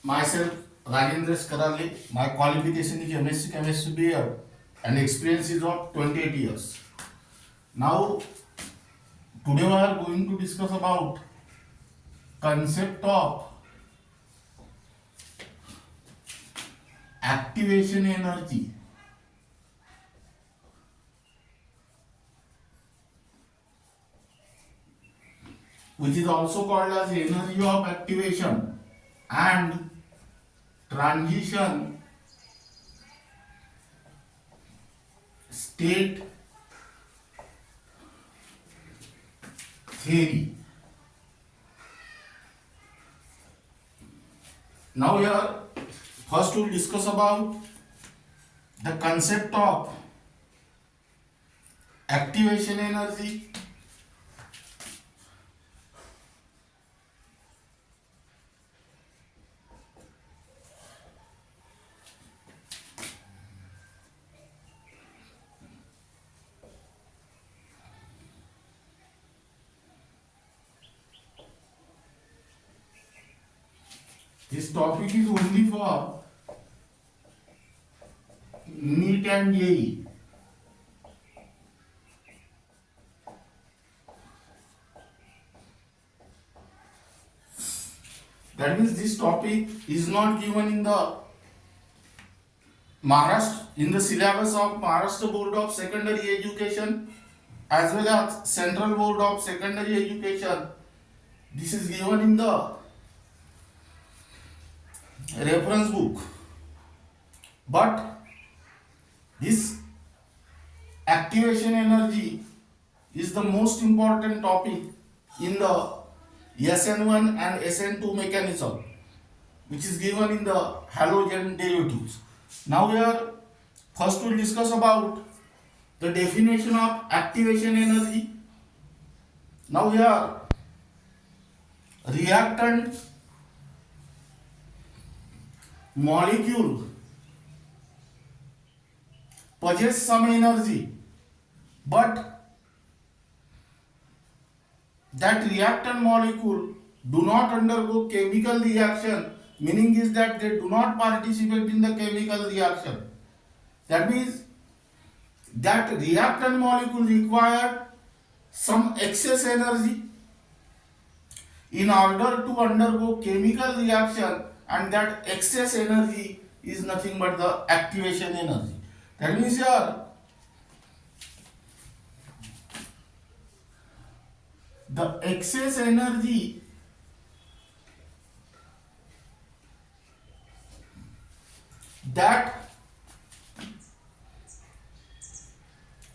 Myself, Rajendra Karale. My qualification is MSc Chemistry BA and experience is of 28 years. Now, today we are going to discuss about concept of activation energy, which is also called as energy of activation and transition state theory. Now here, first we'll discuss about the concept of activation energy, this topic is only for NEET and JEE. That means this topic is not given in the Maharashtra, in the syllabus of Maharashtra Board of Secondary Education as well as Central Board of Secondary Education. This is given in the reference book. But this activation energy is the most important topic in the SN1 and SN2 mechanism, which is given in the halogen derivatives. Now we are first we'll discuss about the definition of activation energy. Now here reactant molecule possess some energy, but that reactant molecule do not undergo chemical reaction, meaning is that they do not participate in the chemical reaction. That means that reactant molecule require some excess energy in order to undergo chemical reaction, and that excess energy is nothing but the activation energy. That means here the excess energy that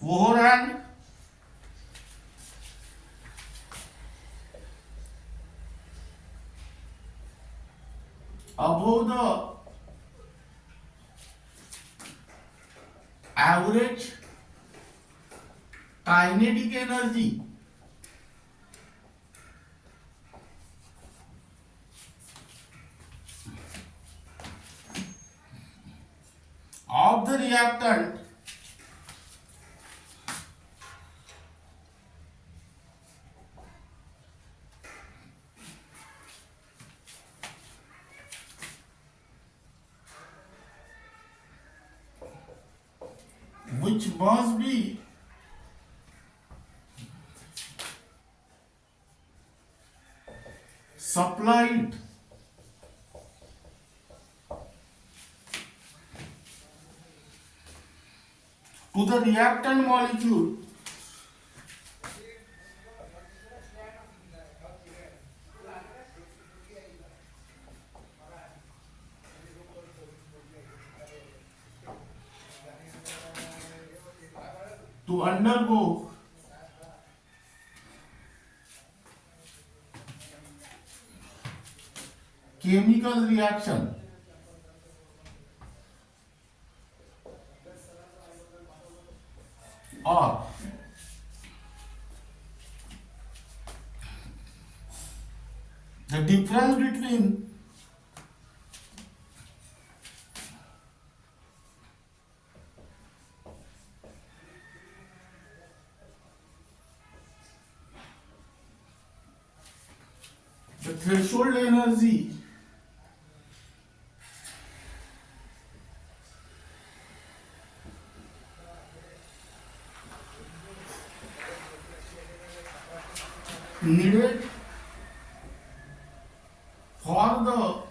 over and above the average kinetic energy of the reactant which must be supplied to the reactant molecule to undergo chemical reaction or the difference between the threshold energy needed for the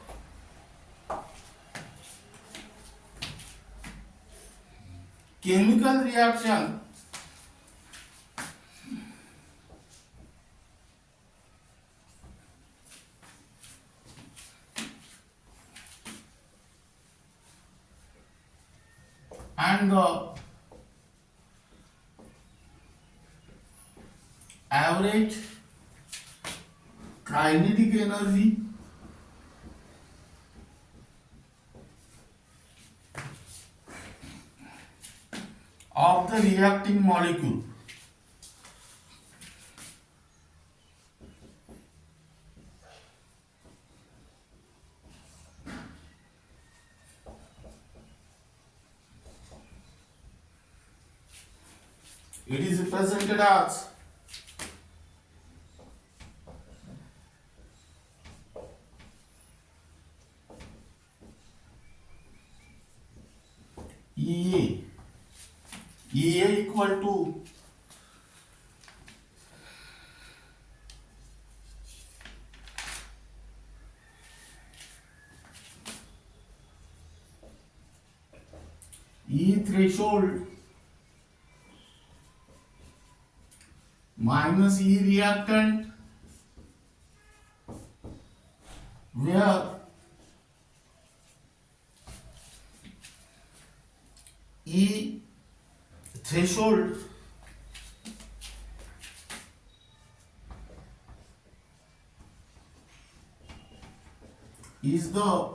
chemical reaction and the average kinetic energy of the reacting molecule. It is represented as EA. EA equal to E threshold minus E reactant, where E threshold is the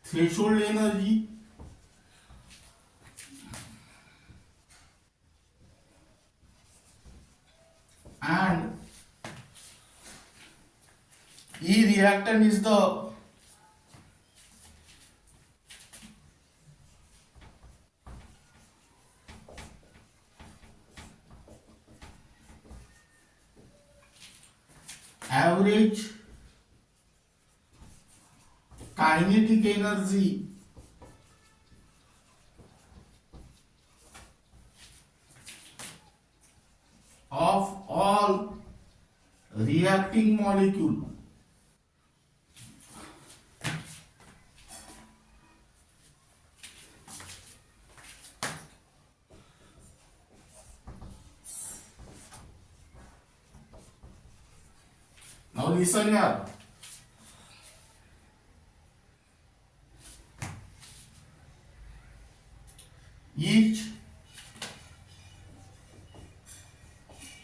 threshold energy and E reactant is the average kinetic energy of all reacting molecule. Now listen here. Each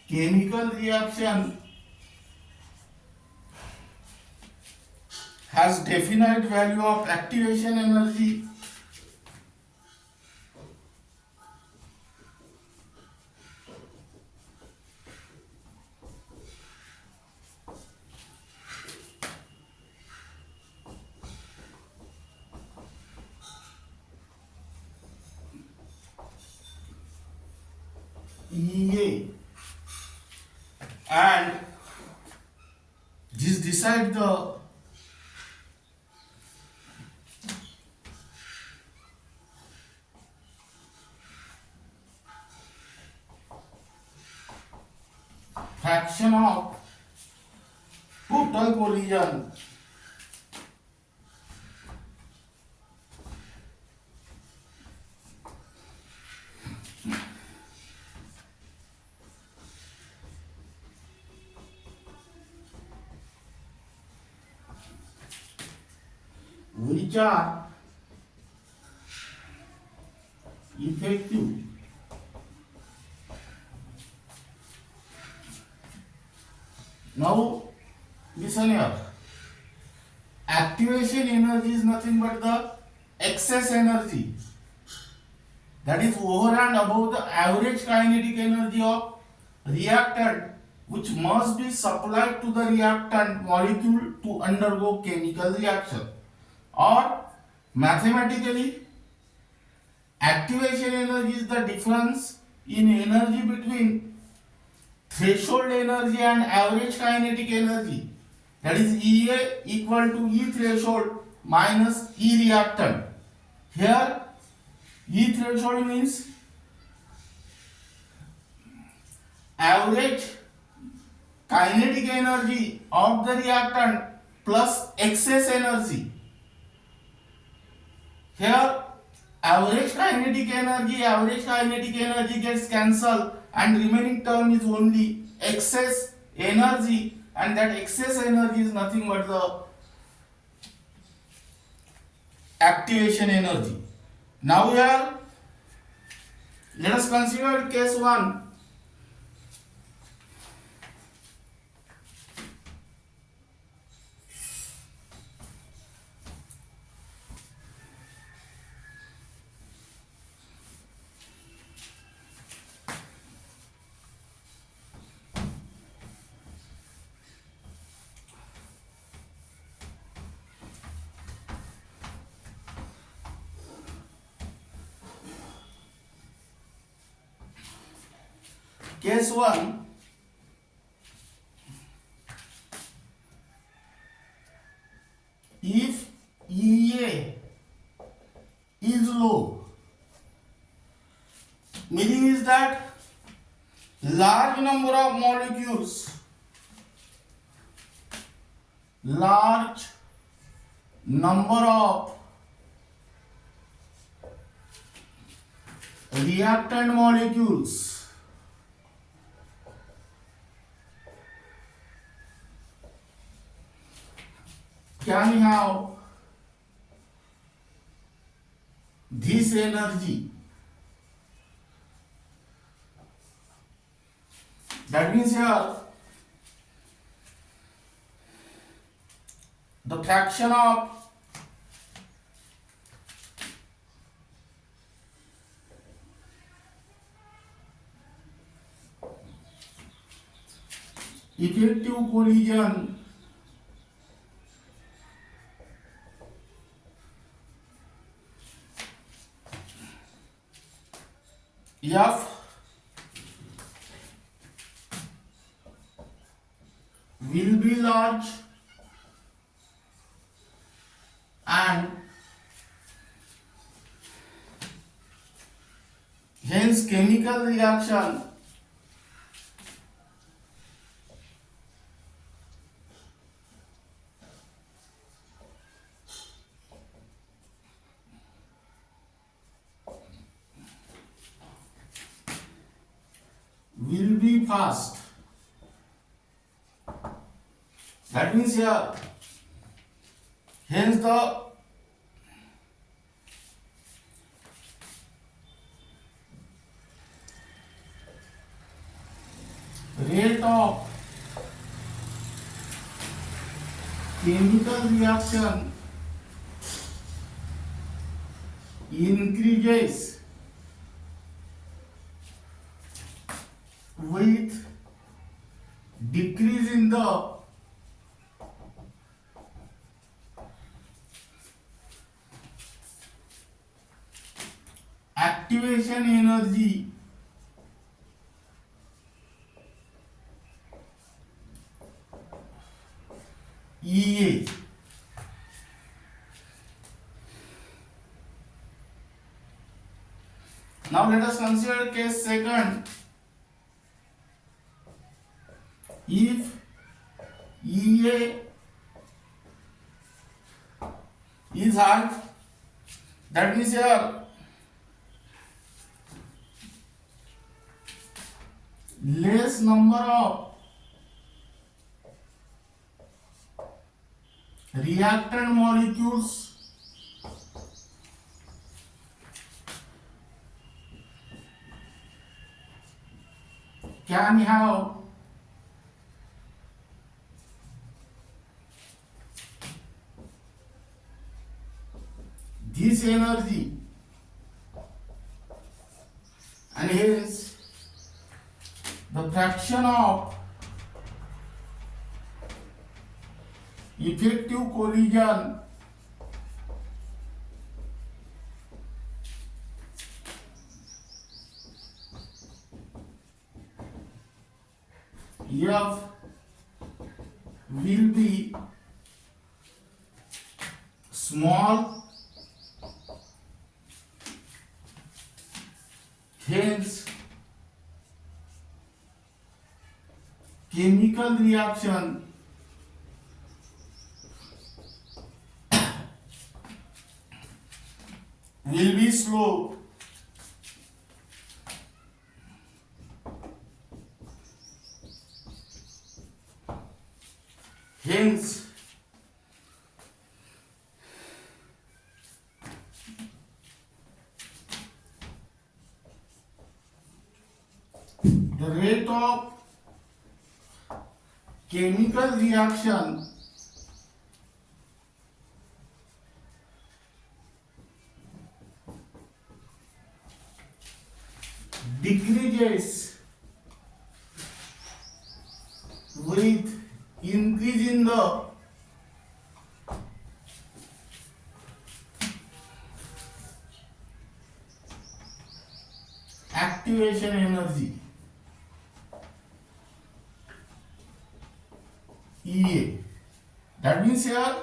chemical reaction has definite value of activation energy EA, and this decide the fraction of total collision which are effective now listen here. Activation energy is nothing but the excess energy that is over and above the average kinetic energy of reactant, which must be supplied to the reactant molecule to undergo chemical reaction. Or mathematically, activation energy is the difference in energy between threshold energy and average kinetic energy, that is EA equal to E threshold minus E reactant. Here E threshold means average kinetic energy of the reactant plus excess energy. Here average kinetic energy gets cancelled and remaining term is only excess energy, and that excess energy is nothing but the activation energy. Now here let us consider case 1. Case 1, if EA is low, meaning is that large number of molecules, large number of reactant molecules can have this energy. That means here the fraction of effective collision F will be large and hence chemical reaction will be fast. That means here hence the rate of chemical reaction increases with decrease in the activation energy EA. Now let us consider case 2. If EA is high, that means here less number of reactant molecules can have this energy, and hence the fraction of effective collision F will be small, hence chemical reaction will be slow. Hence, the rate of chemical reaction decreases with increase in the activation energy EA. That means here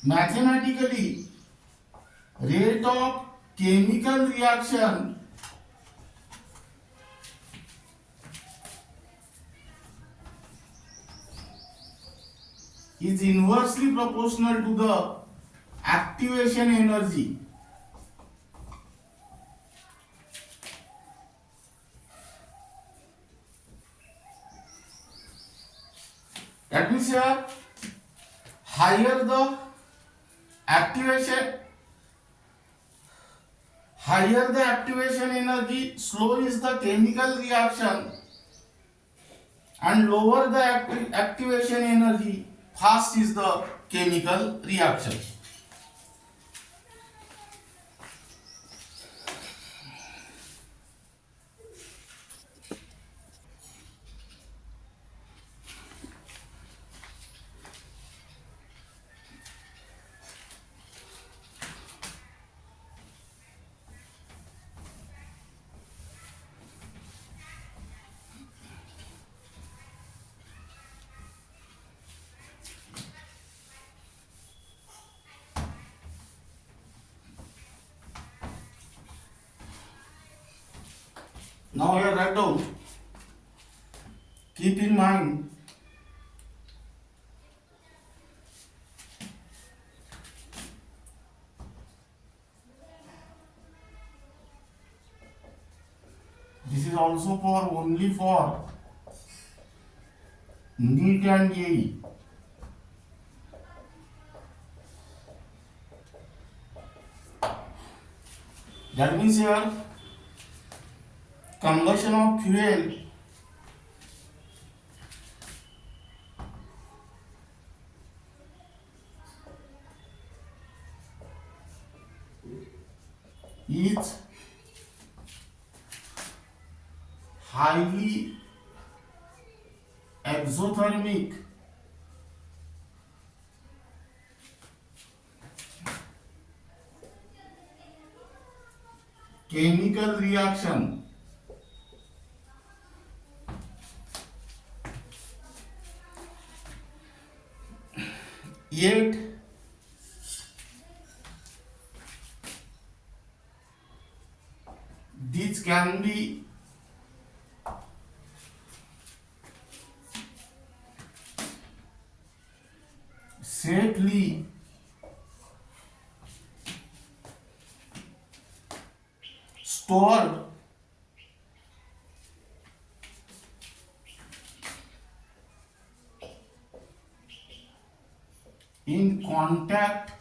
mathematically rate of chemical reaction is inversely proportional to the activation energy. That means here higher the activation energy, slow is the chemical reaction, and lower the activation energy, fast is the chemical reaction. Now here write down, keep in mind this is also for only for NEET and JEE. That means here combustion of fuel is highly exothermic chemical reaction yet this can be safely stored in contact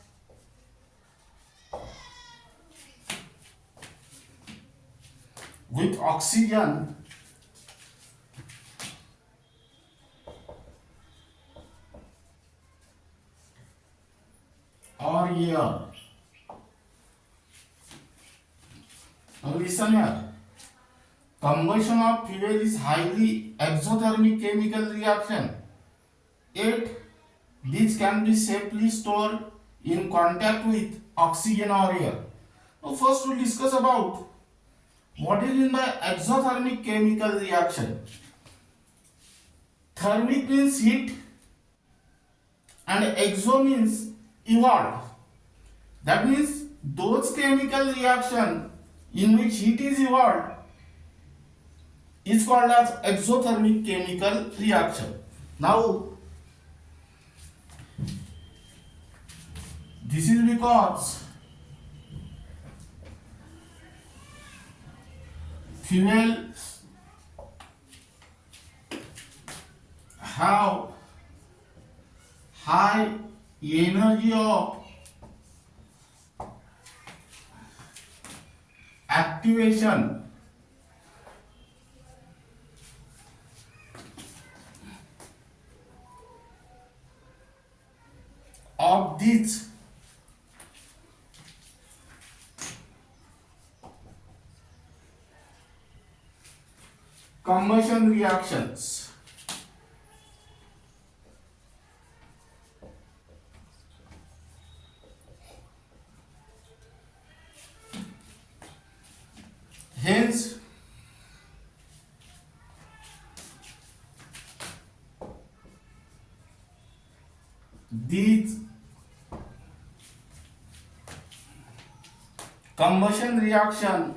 with oxygen or air. Now listen here. Combustion of fuel is highly exothermic chemical reaction. Yet these can be safely stored in contact with oxygen or air. Now first we'll discuss about what is in the exothermic chemical reaction. Thermic means heat and exo means evolved. That means those chemical reaction in which heat is evolved is called as exothermic chemical reaction. Now, this is because fuels have high energy of activation of these combustion reactions. Hence, these combustion reaction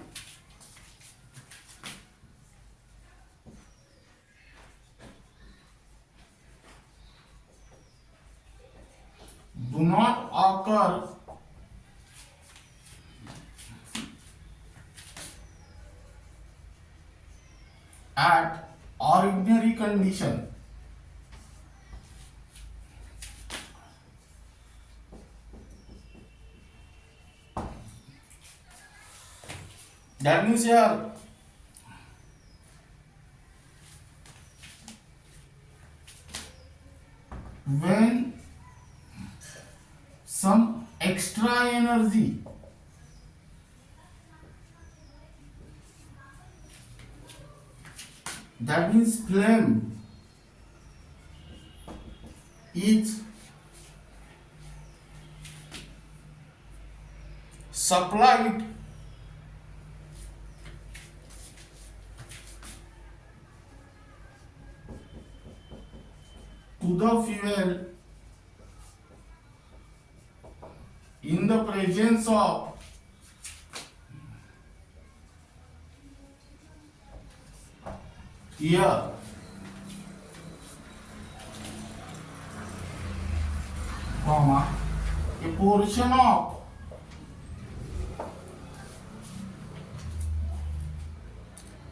do not occur at ordinary condition. That means here when some extra energy that means flame is supplied to the fuel in the presence of air, comma, a portion of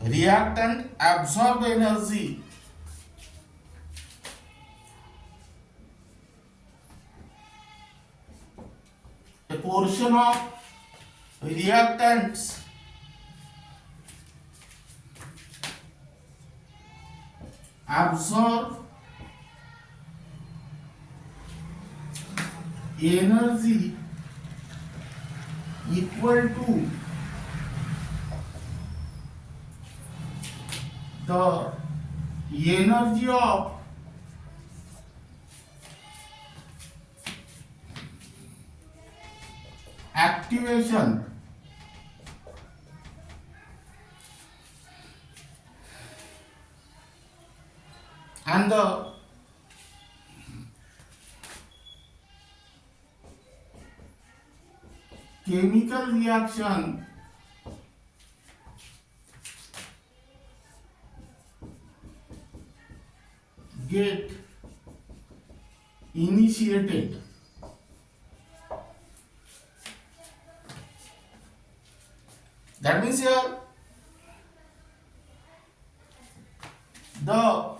reactant absorb energy a portion of reactants absorb energy equal to the energy of activation and the chemical reaction get initiated. That means here the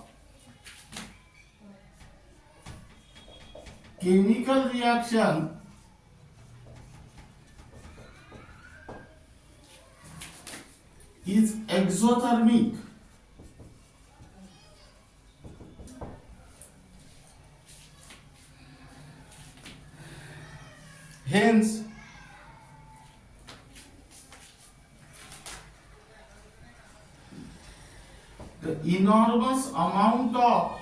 chemical reaction is exothermic. Hence, the enormous amount of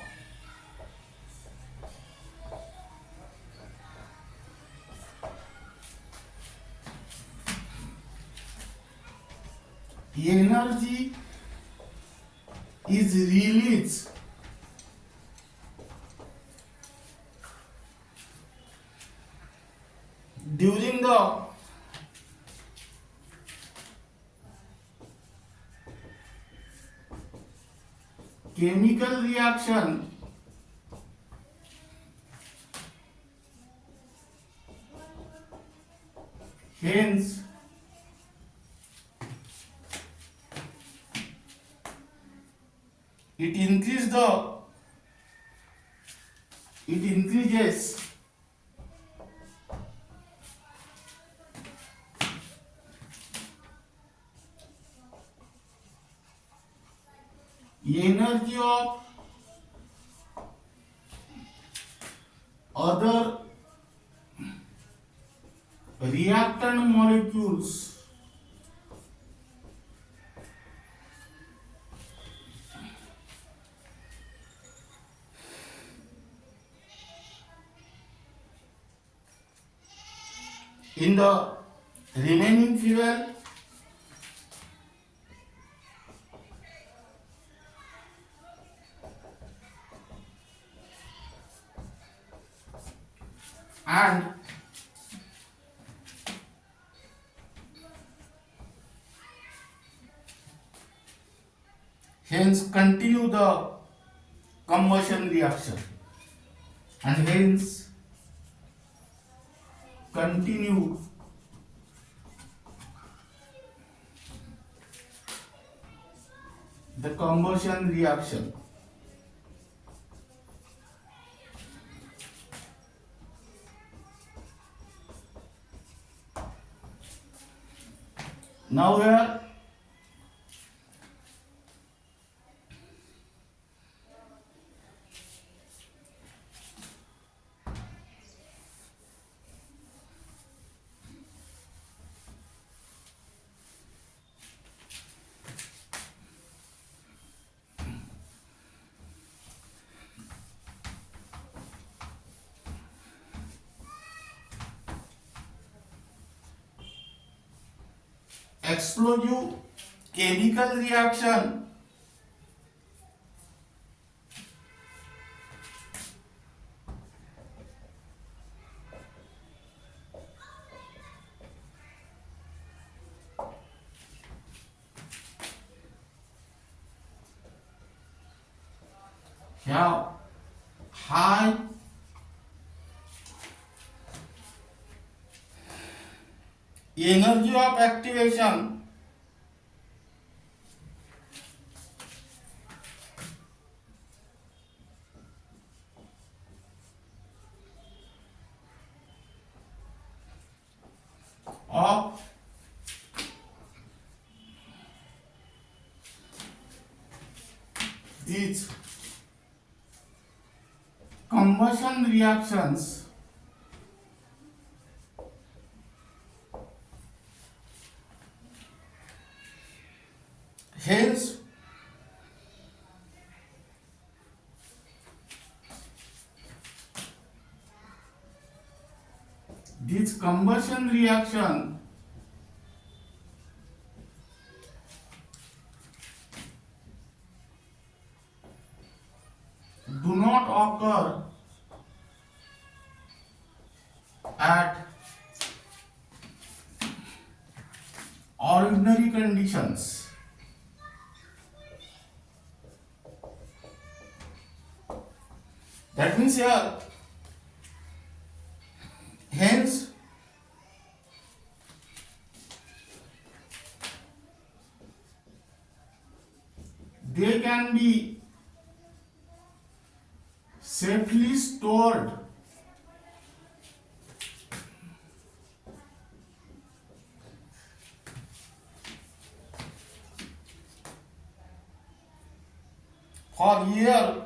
energy is released during the chemical reaction hence it increases energy of other reactant molecules in the remaining fuel and hence continue the combustion reaction and hence continue the combustion reaction. Now here explosive chemical reaction have high energy of activation of these combustion reactions hence this combustion reaction do not occur at ordinary conditions. That means here hence they can be safely stored for years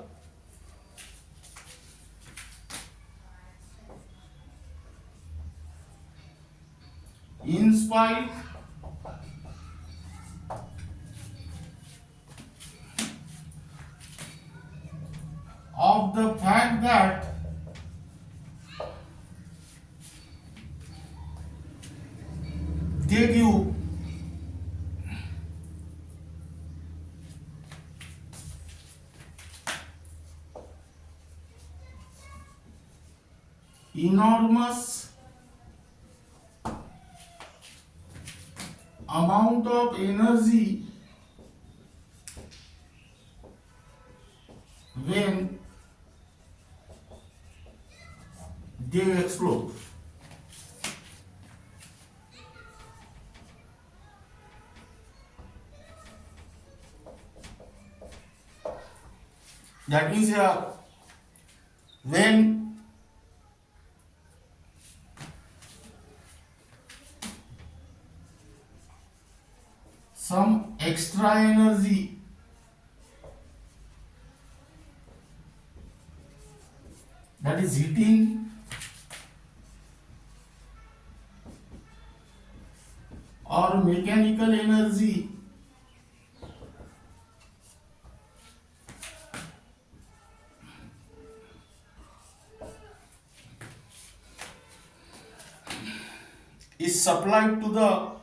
in spite of the fact that they give enormous amount of energy when they explode. That means when some extra energy that is heating or mechanical energy is supplied to the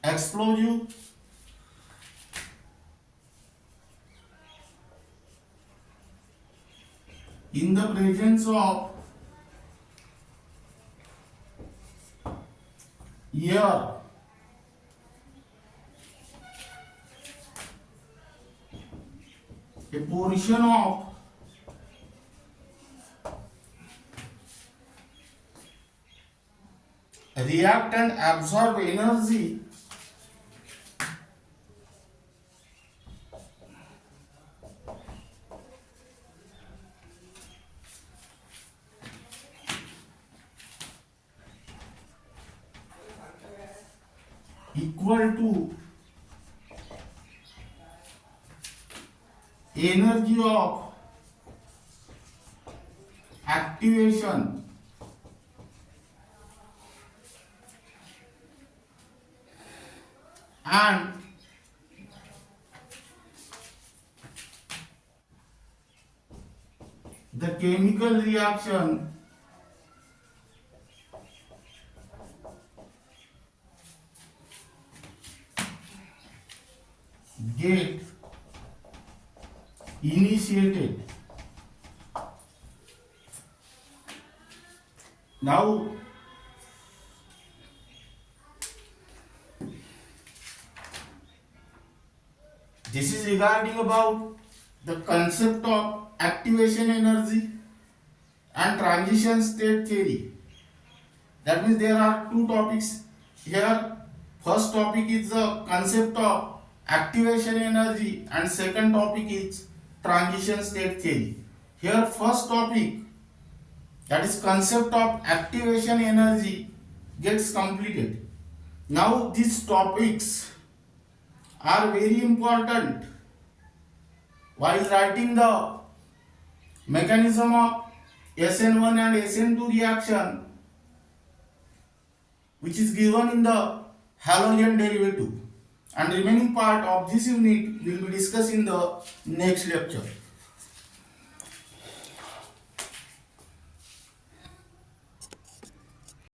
explosive in the presence of air, a portion of reactant absorb energy equal to energy of activation and the chemical reaction get initiated. Now this is regarding about the concept of activation energy and transition state theory. That means there are two topics here. First topic is the concept of activation energy and second topic is transition state theory. Here first topic, that is concept of activation energy, gets completed. Now these topics are very important while writing the mechanism of SN1 and SN2 reaction, which is given in the halogen derivative, and remaining part of this unit will be discussed in the next lecture.